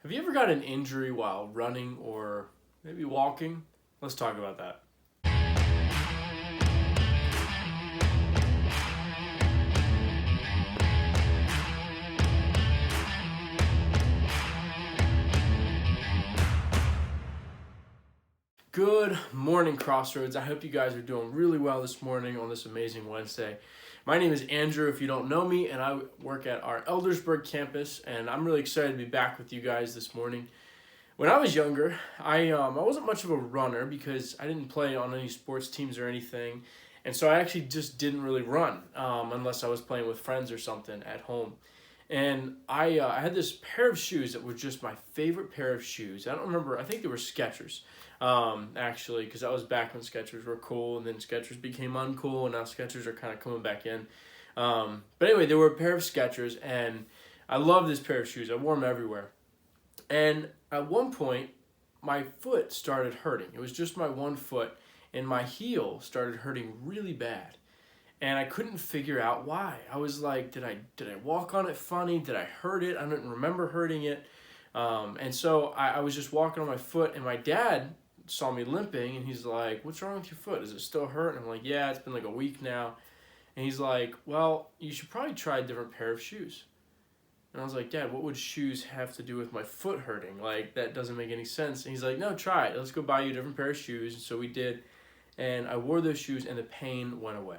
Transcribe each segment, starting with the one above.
Have you ever got an injury while running or maybe walking? Let's talk about that. Good morning, Crossroads. I hope you guys are doing really well this morning on this amazing Wednesday. My name is Andrew, if you don't know me, and I work at our Eldersburg campus, and I'm really excited to be back with you guys this morning. When I was younger, I wasn't much of a runner because I didn't play on any sports teams or anything, and so I actually just didn't really run unless I was playing with friends or something at home. And I had this pair of shoes that were just my favorite pair of shoes. I don't remember, I think they were Skechers, actually, because that was back when Skechers were cool, and then Skechers became uncool, and now Skechers are kind of coming back in. But anyway, they were a pair of Skechers, and I love this pair of shoes. I wore them everywhere. And at one point, my foot started hurting. It was just my one foot, and my heel started hurting really bad. And I couldn't figure out why. I was like, did I walk on it funny? Did I hurt it? I don't remember hurting it. And so I was just walking on my foot, and my dad saw me limping, and he's like, what's wrong with your foot? Does it still hurt? And I'm like, yeah, it's been like a week now. And he's like, well, you should probably try a different pair of shoes. And I was like, Dad, what would shoes have to do with my foot hurting? Like, that doesn't make any sense. And he's like, no, try it. Let's go buy you a different pair of shoes. And so we did. And I wore those shoes, and the pain went away.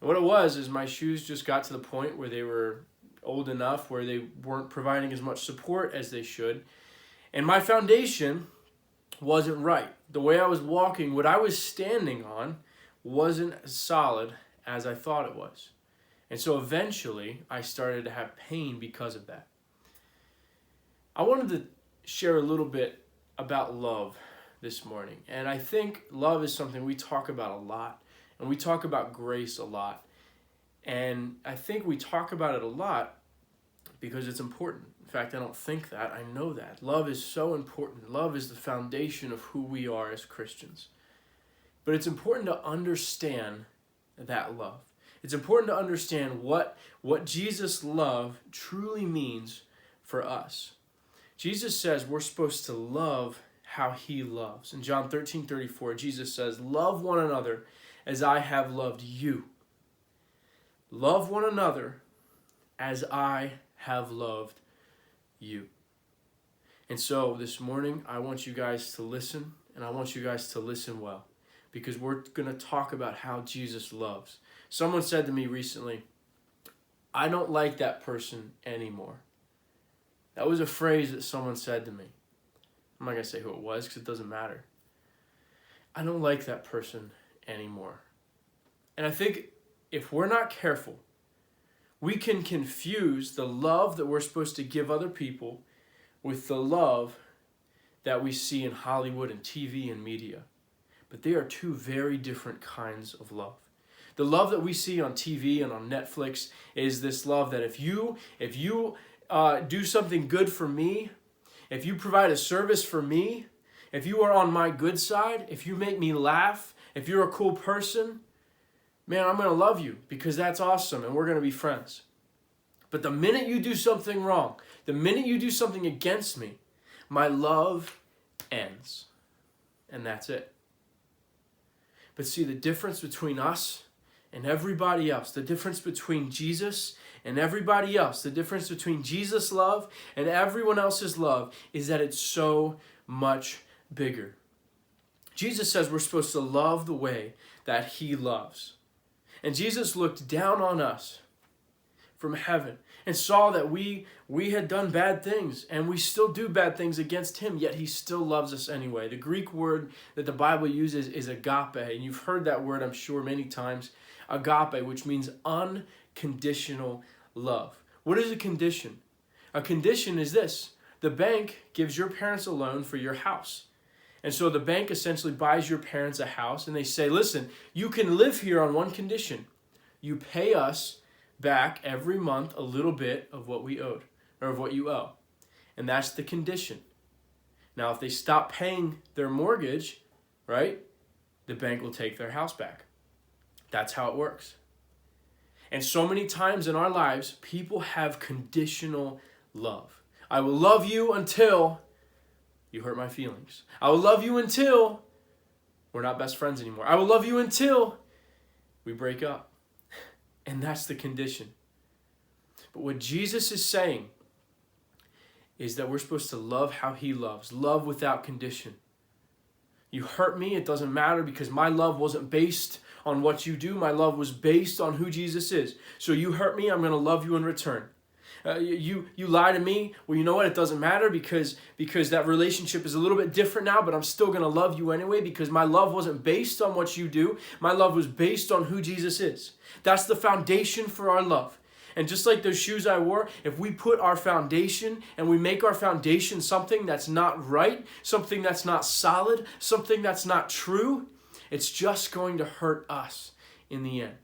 And what it was is my shoes just got to the point where they were old enough where they weren't providing as much support as they should. And my foundation wasn't right. The way I was walking, what I was standing on, wasn't as solid as I thought it was. And so eventually I started to have pain because of that. I wanted to share a little bit about love this morning. And I think love is something we talk about a lot. And we talk about grace a lot. And I think we talk about it a lot because it's important. In fact, I don't think that. I know that. Love is so important. Love is the foundation of who we are as Christians. But it's important to understand that love. It's important to understand what Jesus' love truly means for us. Jesus says we're supposed to love how he loves. In John 13:34, Jesus says, love one another as I have loved you. Love one another as I have loved you. And so this morning, I want you guys to listen, and I want you guys to listen well, because we're going to talk about how Jesus loves. Someone said to me recently, I don't like that person anymore. That was a phrase that someone said to me. I'm not going to say who it was because it doesn't matter. I don't like that person anymore. And I think if we're not careful, we can confuse the love that we're supposed to give other people with the love that we see in Hollywood and TV and media. But they are two very different kinds of love. The love that we see on TV and on Netflix is this love that if you do something good for me, if you provide a service for me, if you are on my good side, if you make me laugh, if you're a cool person, man, I'm going to love you because that's awesome and we're going to be friends. But the minute you do something wrong, the minute you do something against me, my love ends. And that's it. But see, the difference between us and everybody else, the difference between Jesus and everybody else, the difference between Jesus' love and everyone else's love is that it's so much bigger. Jesus says we're supposed to love the way that he loves. And Jesus looked down on us from heaven and saw that we had done bad things, and we still do bad things against him, yet he still loves us anyway. The Greek word that the Bible uses is agape, and you've heard that word, I'm sure, many times. Agape, which means unconditional love. What is a condition? A condition is this. The bank gives your parents a loan for your house. And so the bank essentially buys your parents a house, and they say, listen, you can live here on one condition. You pay us back every month a little bit of what we owed, or of what you owe. And that's the condition. Now, if they stop paying their mortgage, right, the bank will take their house back. That's how it works. And so many times in our lives, people have conditional love. I will love you until you hurt my feelings. I will love you until we're not best friends anymore. I will love you until we break up. And that's the condition. But what Jesus is saying is that we're supposed to love how he loves. Love without condition. You hurt me, it doesn't matter because my love wasn't based on what you do. My love was based on who Jesus is. So you hurt me, I'm going to love you in return. You lie to me, well, you know what? It doesn't matter because that relationship is a little bit different now, but I'm still going to love you anyway because my love wasn't based on what you do. My love was based on who Jesus is. That's the foundation for our love. And just like those shoes I wore, if we put our foundation and we make our foundation something that's not right, something that's not solid, something that's not true, it's just going to hurt us in the end.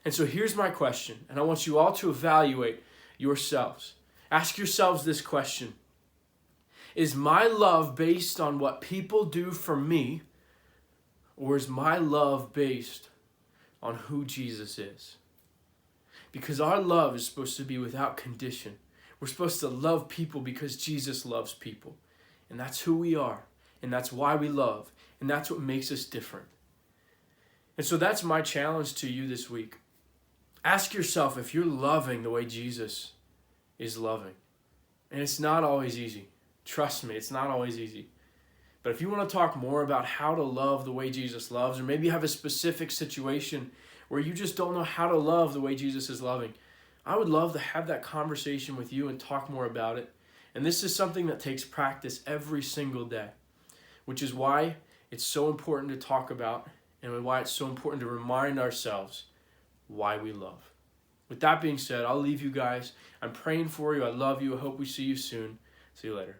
And so here's my question, and I want you all to evaluate yourselves. Ask yourselves this question. Is my love based on what people do for me, or is my love based on who Jesus is? Because our love is supposed to be without condition. We're supposed to love people because Jesus loves people. And that's who we are. And that's why we love. And that's what makes us different. And so that's my challenge to you this week. Ask yourself if you're loving the way Jesus is loving. And it's not always easy. Trust me, it's not always easy. But if you want to talk more about how to love the way Jesus loves, or maybe you have a specific situation where you just don't know how to love the way Jesus is loving, I would love to have that conversation with you and talk more about it. And this is something that takes practice every single day, which is why it's so important to talk about and why it's so important to remind ourselves why we love. With that being said, I'll leave you guys. I'm praying for you. I love you. I hope we see you soon. See you later.